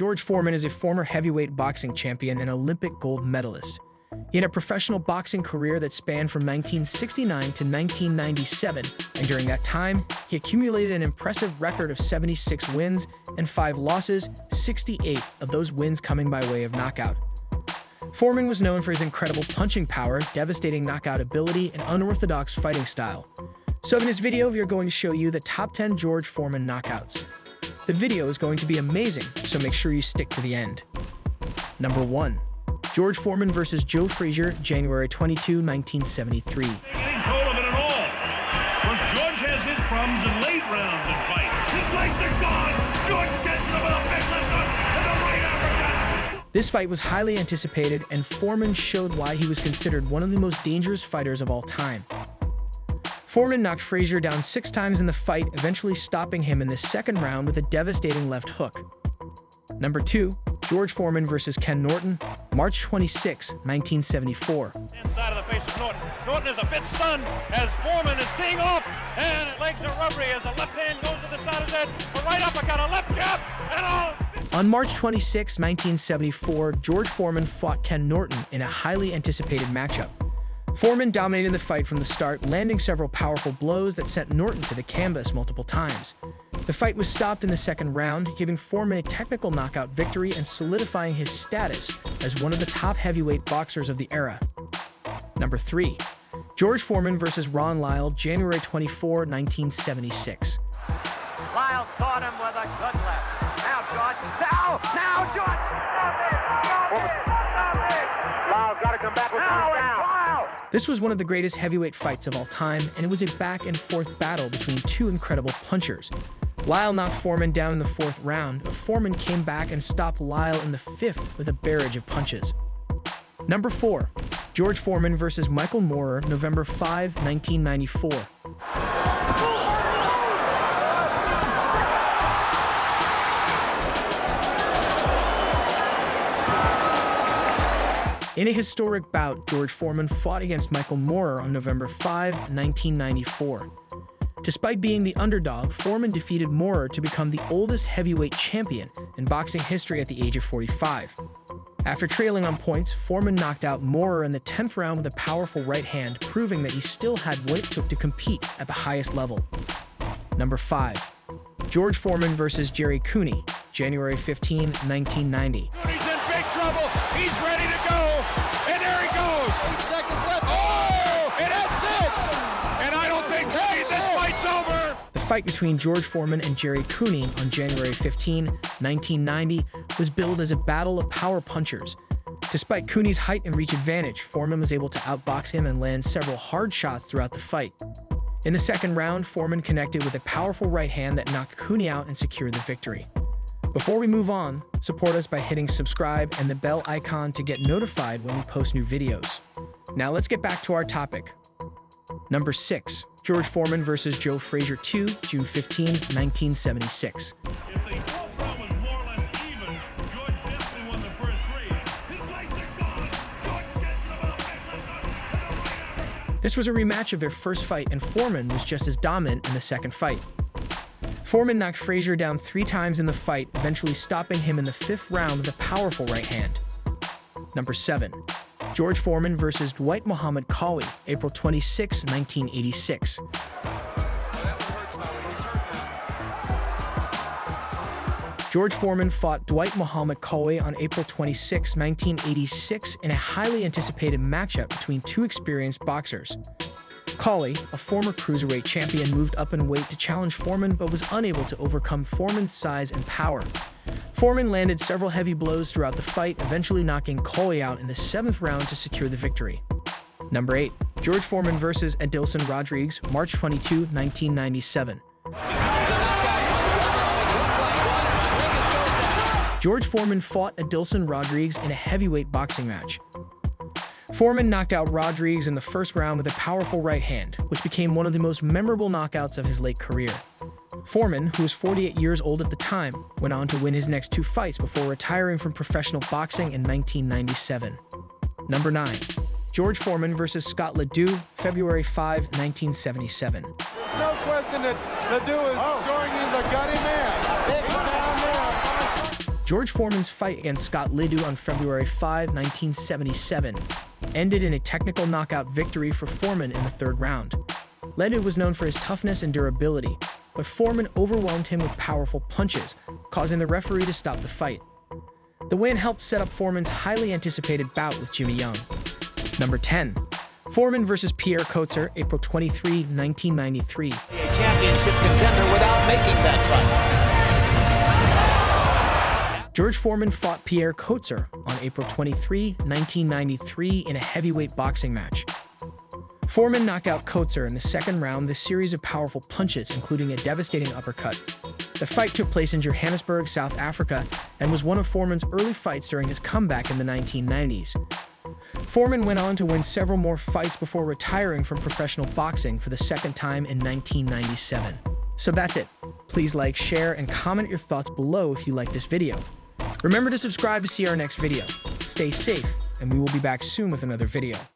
George Foreman is a former heavyweight boxing champion and Olympic gold medalist. He had a professional boxing career that spanned from 1969 to 1997, and during that time, he accumulated an impressive record of 76 wins and 5 losses, 68 of those wins coming by way of knockout. Foreman was known for his incredible punching power, devastating knockout ability, and unorthodox fighting style. So in this video, we are going to show you the top 10 George Foreman knockouts. The video is going to be amazing, so make sure you stick to the end. Number 1. George Foreman vs. Joe Frazier, January 22, 1973. Getting told of it at all. Because George has his problems in late rounds and fights. His legs are gone. George gets him with a big left hook to the right uppercut. This fight was highly anticipated, and Foreman showed why he was considered one of the most dangerous fighters of all time. Foreman knocked Frazier down 6 times in the fight, eventually stopping him in the second round with a devastating left hook. Number 2. George Foreman vs. Ken Norton, March 26, 1974. Inside of the face of Norton. Norton is a bit stunned as Foreman is teeing off, and legs are rubbery as the left hand goes to the side of his head. A right uppercut, a left jab, and all. On March 26, 1974, George Foreman fought Ken Norton in a highly anticipated matchup. Foreman dominated the fight from the start, landing several powerful blows that sent Norton to the canvas multiple times. The fight was stopped in the second round, giving Foreman a technical knockout victory and solidifying his status as one of the top heavyweight boxers of the era. Number 3. George Foreman vs. Ron Lyle, January 24, 1976. Lyle caught him with a good left. Now George. Now George. Lyle's got to come back with one down. This was one of the greatest heavyweight fights of all time, and it was a back-and-forth battle between two incredible punchers. Lyle knocked Foreman down in the 4th round, but Foreman came back and stopped Lyle in the 5th with a barrage of punches. Number 4. George Foreman vs. Michael Moorer, November 5, 1994. In a historic bout, George Foreman fought against Michael Moorer on November 5, 1994. Despite being the underdog, Foreman defeated Moorer to become the oldest heavyweight champion in boxing history at the age of 45. After trailing on points, Foreman knocked out Moorer in the 10th round with a powerful right hand, proving that he still had what it took to compete at the highest level. Number 5. George Foreman vs. Jerry Cooney, January 15, 1990. He's in big trouble. He's ready to go. And there he goes. 8 seconds left. Oh, and that's it. And I don't think this fight's over. The fight between George Foreman and Jerry Cooney on January 15, 1990 was billed as a battle of power punchers. Despite Cooney's height and reach advantage, Foreman was able to outbox him and land several hard shots throughout the fight. In the second round, Foreman connected with a powerful right hand that knocked Cooney out and secured the victory. Before we move on, support us by hitting subscribe and the bell icon to get notified when we post new videos. Now let's get back to our topic. Number 6. George Foreman vs. Joe Frazier 2, June 15, 1976. If the 12th round was more or less even, George definitely won the first 3. His legs are gone. George gets him with a big left hook to the right uppercut. This was a rematch of their first fight, and Foreman was just as dominant in the second fight. Foreman knocked Frazier down 3 times in the fight, eventually stopping him in the 5th round with a powerful right hand. Number 7. George Foreman vs. Dwight Muhammad Qawi, April 26, 1986. George Foreman fought Dwight Muhammad Qawi on April 26, 1986 in a highly anticipated matchup between two experienced boxers. Qawi, a former cruiserweight champion, moved up in weight to challenge Foreman but was unable to overcome Foreman's size and power. Foreman landed several heavy blows throughout the fight, eventually knocking Qawi out in the 7th round to secure the victory. Number 8. George Foreman vs. Adilson Rodriguez, March 22, 1997. George Foreman fought Adilson Rodriguez in a heavyweight boxing match. Foreman knocked out Rodriguez in the 1st round with a powerful right hand, which became one of the most memorable knockouts of his late career. Foreman, who was 48 years old at the time, went on to win his next 2 fights before retiring from professional boxing in 1997. Number 9. George Foreman vs. Scott Ledoux, February 5, 1977. No question that Ledoux is going in the gutty man. Big down there. George Foreman's fight against Scott Liddell on February 5, 1977, ended in a technical knockout victory for Foreman in the third round. Liddell was known for his toughness and durability, but Foreman overwhelmed him with powerful punches, causing the referee to stop the fight. The win helped set up Foreman's highly anticipated bout with Jimmy Young. Number 10. Foreman vs. Pierre Coetzer, April 23, 1993. A championship contender without making that fight. George Foreman fought Pierre Coetzer on April 23, 1993 in a heavyweight boxing match. Foreman knocked out Coetzer in the second round with a series of powerful punches, including a devastating uppercut. The fight took place in Johannesburg, South Africa, and was one of Foreman's early fights during his comeback in the 1990s. Foreman went on to win several more fights before retiring from professional boxing for the second time in 1997. So that's it. Please like, share, and comment your thoughts below if you like this video. Remember to subscribe to see our next video. Stay safe, and we will be back soon with another video.